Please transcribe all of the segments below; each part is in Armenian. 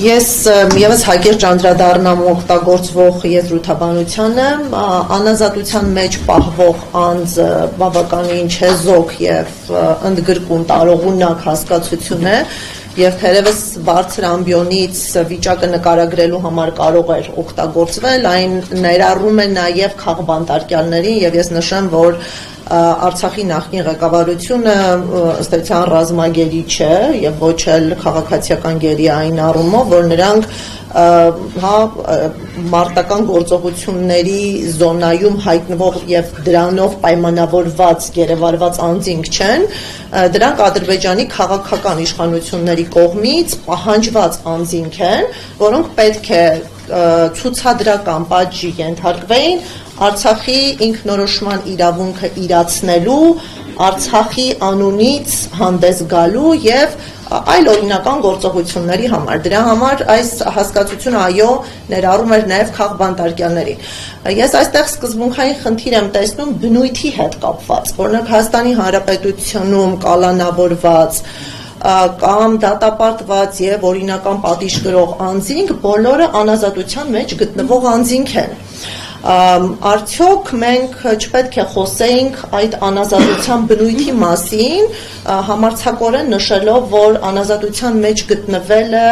Ես եւս հակիրճ անդրադառնամ օգտագործվող եզրութաբանությանը, անազատության մեջ պահվող անձը բավականին չեզոք եւ ընդգրկուն տարողունակ հասկացություն է եւ թերևս բարձր ամբիոնից վիճակը նկարագրելու համար կարող էր օգտագործվել, այն ներառում է նաեւ քաղբանտարկյալներին եւ ես նշեմ, որ Արցախի նախկին ղեկավարությունը ըստ էության ռազմագերի չէ եւ ոչ էլ քաղաքացիական գերի այն առումով, որ նրանք մարտական գործողությունների զոնայում հայտնվող եւ դրանով պայմանավորված գերեվարված անձինք չեն, դրանք Ադրբեջանի քաղաքական իշխանությունների կողմից պահանջված անձինք են, որոնք պետք է ցուցադրական պատժի ենթարկվեին Արցախի ինքնորոշման իրավունքը իրացնելու, Արցախի անունից հանդես գալու եւ այլ օրինական գործողությունների համար։ Դրա համար այս հասկացությունը այո ներառում էր նաեւ քաղբանտարկյալներին։ Ես այստեղ սկզբունքային խնդիր եմ տեսնում բնույթի հետ կապված, օրինակ Հայաստանի Հանրապետությունում կալանավորված կամ դատապարտված եւ օրինական պատիժ կրող անձինք բոլորը անազատության մեջ գտնվող անձինք են։ Արդյոք մենք չպետք է խոսեինք այդ անազատության բնույթի մասին, համարձակորեն նշելով, որ անազատության մեջ գտնվելը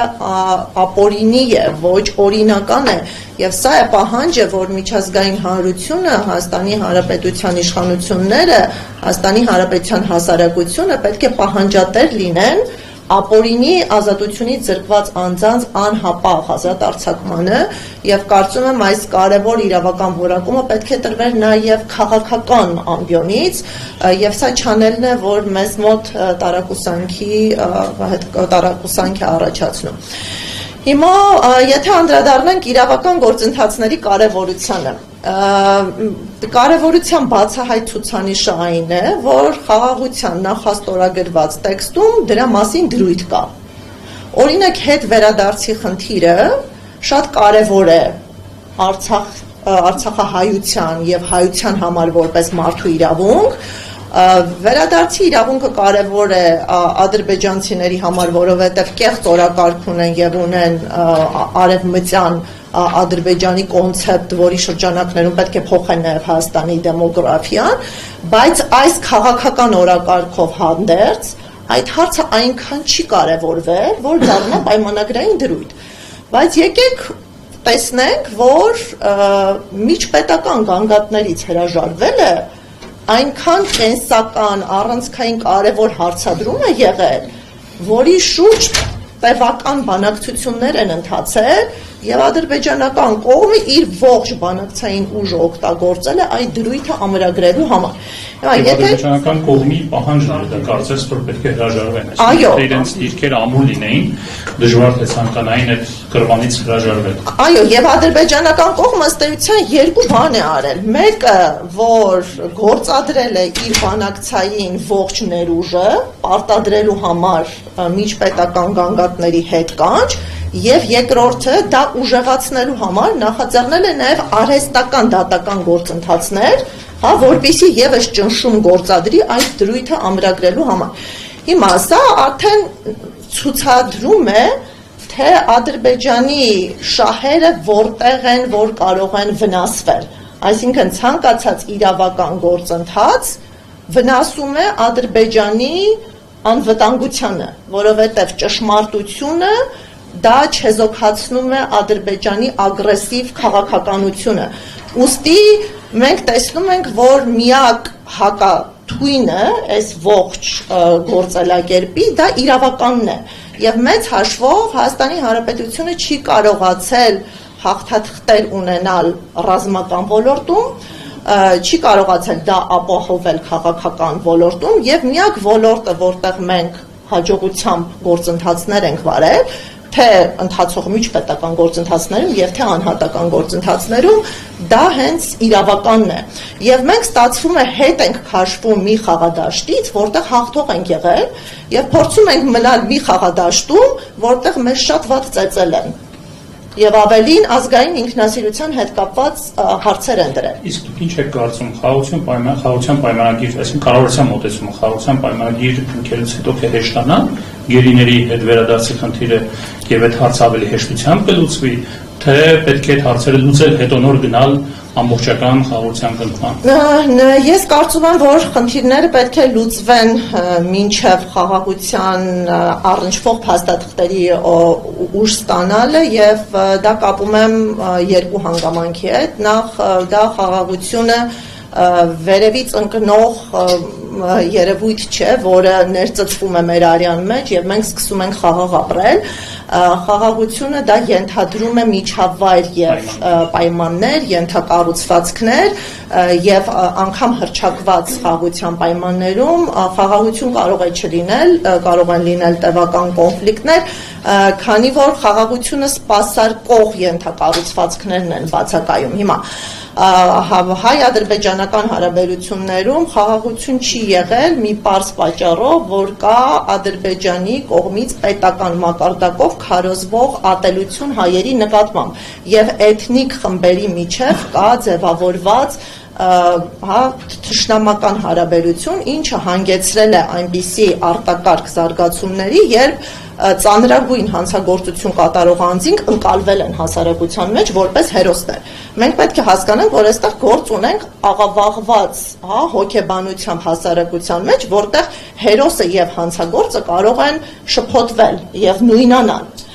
ապօրինի է, ոչ օրինական է, եւ սա է պահանջը, որ միջազգային հանրությունը, Հայաստանի Հանրապետության իշխանությունները, Հայաստանի Հանրապետության հասարակությունը պետք է պահանջատեր լինեն ապօրինի ազատությունից զրկված անձանց անհապաղ ազատ արձակմանը եւ կարծում եմ այս կարեւոր իրավական որակումը պետք է տրվեր նաեւ քաղաքական ամբիոնից եւ սա չանելն է, որ մեզ մոտ տարակուսանք է առաջացնում։ Հիմա եթե անդրադառնանք իրավական գործընթացների կարեւորությանը, կարևորության բացահայտ ցուցանիշը այն է, որ խաղաղության նախաստորագրված տեքստում դրա մասին դրույթ կա։ Օրինակ հետ վերադարձի խնդիրը շատ կարևոր է Արցախահայության եւ հայության համար որպես մարդու իրավունք, վերադարձի իրավունքը կարևոր է ադրբեջանցիների համար, որովհետեւ կեղծ օրակարգ ունեն եւ ունեն արևմտյան Ադրբեջանի կոնցեպտ, որի շրջանակներում պետք է փոխեն նաև Հայաստանի դեմոգրաֆիան, բայց այս քաղաքական օրակարգով հանդերձ այդ հարցը այնքան չի կարևորվել, որ դառնա պայմանագրային դրույթ։ Բայց եկեք տեսնենք, որ միջպետական գանգատներից հրաժարվելը այնքան կենսական, առանցքային կարևոր հարցադրում է եղել, որի շուրջ տևական բանակցություններ են ընթացել եւ ադրբեջանական կողմը իր ողջ բանակցային ուժը օգտագործել է այդ դրույթը ամրագրելու համար։ Ադրբեջանական կողմի պահանջն է դա կարծես որ պետք է հրաժարվեն, այսինքն իրենց դիրքերը ամուր լինեին, դժվար թե ցանկանային այդ կրվանից հրաժարվել։ Այո, եւ ադրբեջանական կողմը ըստ էության երկու բան է արել։ Մեկը, որ գործադրել է իր բանակցային ողջ ներուժը պարտադրելու համար միջպետական գանգատների հետ կանչ, եւ երկրորդը դա ուժեղացնելու համար նախաձեռնել է նաեւ արհեստական դատական գործընթացներ, որպեսզի եւս ճնշում գործադրի այդ դրույթը ամրագրելու համար։ Հիմա սա արդեն ցուցադրում է, թե Ադրբեջանի շահերը որտեղ են, որ կարող են վնասվել։ Այսինքն ցանկացած իրավական գործընթաց վնասում է Ադրբեջանի անվտանգությանը, որովհետեւ ճշմարտությունը դա չեզոքացնում է Ադրբեջանի ագրեսիվ քաղաքականությունը։ Ուստի մենք տեսնում ենք, որ միակ հակաթույնը այս ողջ գործելակերպի դա իրավականն է։ Եվ մեծ հաշվով Հայաստանի Հանրապետությունը չի կարողացել հաղթաթղթեր ունենալ ռազմական ոլորտում, չի կարողացել դա ապահովել քաղաքական ոլորտում եւ միակ ոլորտը, որտեղ մենք հաջողությամբ գործընթացներ ենք վարել, թե ընթացող միջպետական գործընթացներում եւ թե անհատական գործընթացներում դա հենց իրավականն է եւ մենք ստացվում է հետ ենք քաշվում մի խաղադաշտից, որտեղ հաղթող ենք եղել եւ փորձում ենք մնալ մի խաղադաշտում, որտեղ մեզ շատ վատ ծեծել են եւ ավելին ազգային ինքնասիրության հետ կապված հարցեր են դրել։ Իսկ դուք ինչ եք կարծում խաղաղության պայմանագիր, այսինքն կառավարության մոտեցումը խաղաղության պայմանագիր ընկելուց հետո կհեշտանա գերիների հետ վերադարձի խնդիրը եւ այդ հարցը ավելի հեշտությամբ կլուծվի, թե պետք է այդ հարցերը լուծել հետո նոր գնալ ամբողջական խաղաղության կնքման։ Ես կարծում եմ, որ խնդիրները պետք է լուծվեն մինչև խաղաղության առնչվող փաստաթղթերի ուժ ստանալը եւ դա կապում եմ երկու հանգամանքի հետ։ Նախ դա խաղաղությունը վերևից ընկնող երևույթ չէ, որը ներծծվում է մեր արյան մեջ եւ մենք սկսում ենք խաղաղ ապրել։ Խաղաղությունը դա ենթադրում է միջավայր եւ պայմաններ, ենթակառուցվածքներ եւ անգամ հռչակված խաղաղության պայմաններում խաղաղություն կարող է չլինել, կարող են լինել տևական կոնֆլիկտներ, քանի որ խաղաղությունը սպասարկող ենթակառուցվածքներն են բացակայում։ Հիմա հայ-ադրբեջանական հարաբերություններում խաղաղություն չի եղել մի պարզ պատճառով, որ կա Ադրբեջանի կողմից պետական մակարդակով քարոզվող ատելություն հայերի նկատմամբ եւ էթնիկ խմբերի միջև կա ձևավորված թշնամական հարաբերություն, ինչը հանգեցրել է այնպիսի արտակարգ զարգացումների, երբ ծանրագույն հանցագործություն կատարող անձինք ընկալվել են հասարակության մեջ որպես հերոսներ։ Մենք պետք է հասկանանք, որ այստեղ գործ ունենք աղավաղված հոգեբանությամբ հասարակության մեջ, որտեղ հերոսը եւ հանցագործը կարող են շփոթվել եւ նույնանալ։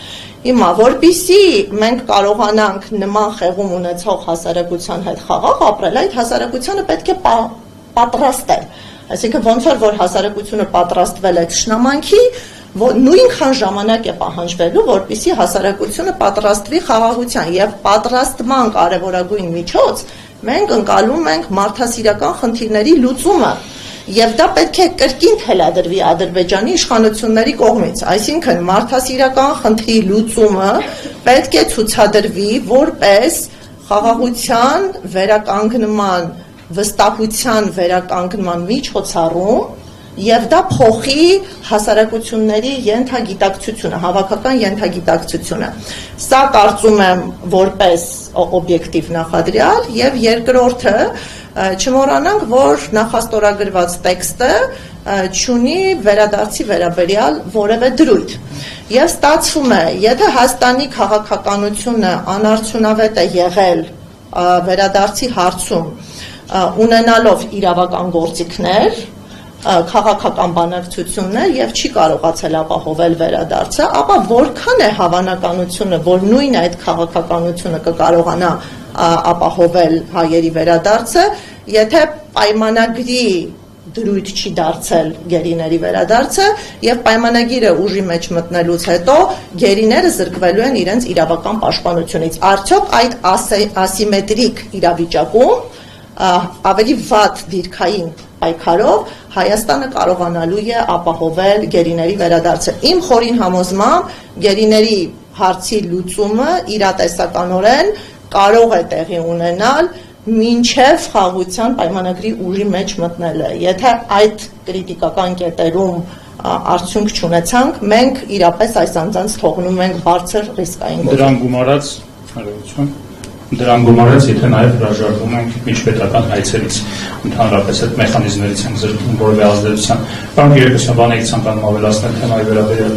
Հիմա, որպեսզի մենք կարողանանք նման խեղում ունեցող հասարակության հետ խաղաղ ապրել, այդ հասարակությանը պետք է պատրաստել։ Այսինքն ոնց որ հասարակությունը պատրաստվել է թշնամանքի, նույնքան ժամանակ է պահանջվելու, որպեսզի հասարակությունը պատրաստվի խաղաղության եւ պատրաստման կարևորագույն միջոց մենք ընկալում ենք մարդասիրական խնդիրների լուծումը։ Եվ դա պետք է կրկին թելադրվի Ադրբեջանի իշխանությունների կողմից, այսինքն մարդասիրական խնդրի լուծումը պետք է ցուցադրվի որպես խաղաղության վերականգնման, վստահության վերականգնման միջոցառում, եւ դա փոխի հասարակությունների ենթագիտակցությունը, հավաքական ենթագիտակցությունը։ Սա կարծում եմ որպես օբյեկտիվ նախադրյալ եւ երկրորդը չմոռանանք, որ նախաստորագրված տեքստը չունի վերադարձի վերաբերյալ որևէ դրույթ։ Եվ ստացվում է, եթե Հայաստանի քաղաքականությունը անարդյունավետ է եղել վերադարձի հարցում, ունենալով իրավական գործիքներ, քաղաքական բանակցություններ եւ չի կարողացել ապահովել վերադարձը, ապա որքան է հավանականությունը, որ նույն այդ քաղաքականությունը կկարողանա ապահովել հայերի վերադարձը, եթե պայմանագրի դրույթ չի դարձել գերիների վերադարձը եւ պայմանագիրը ուժի մեջ մտնելուց հետո գերիները զրկվելու են իրենց իրավական պաշտպանությունից։ Արդյոք այդ ասիմետրիկ իրավիճակում ավելի վատ դիրքային պայքարով Հայաստանը կարողանալու է ապահովել գերիների վերադարձը։ Իմ խորին համոզմամբ գերիների հարցի լուծումը իրատեսականորեն կարող է տեղի ունենալ մինչև խաղաղության պայմանագրի ուժի մեջ մտնելը։ Եթե այդ կրիտիկական կետերում արդյունք չունեցանք, մենք իրապես այս անձանց թողնում ենք բարձր ռիսկային գործ։ Դրան գումարած, եթե նաև հրաժարվում ենք միջպետական հայցերից, ընդհանրապես այդ մեխանիզմներից ենք զրկվում որևէ ազդեցության։ Պարոն Գերակոսյան, բան եք ցանկանում ավելացնել թեմայի վերաբերյալ։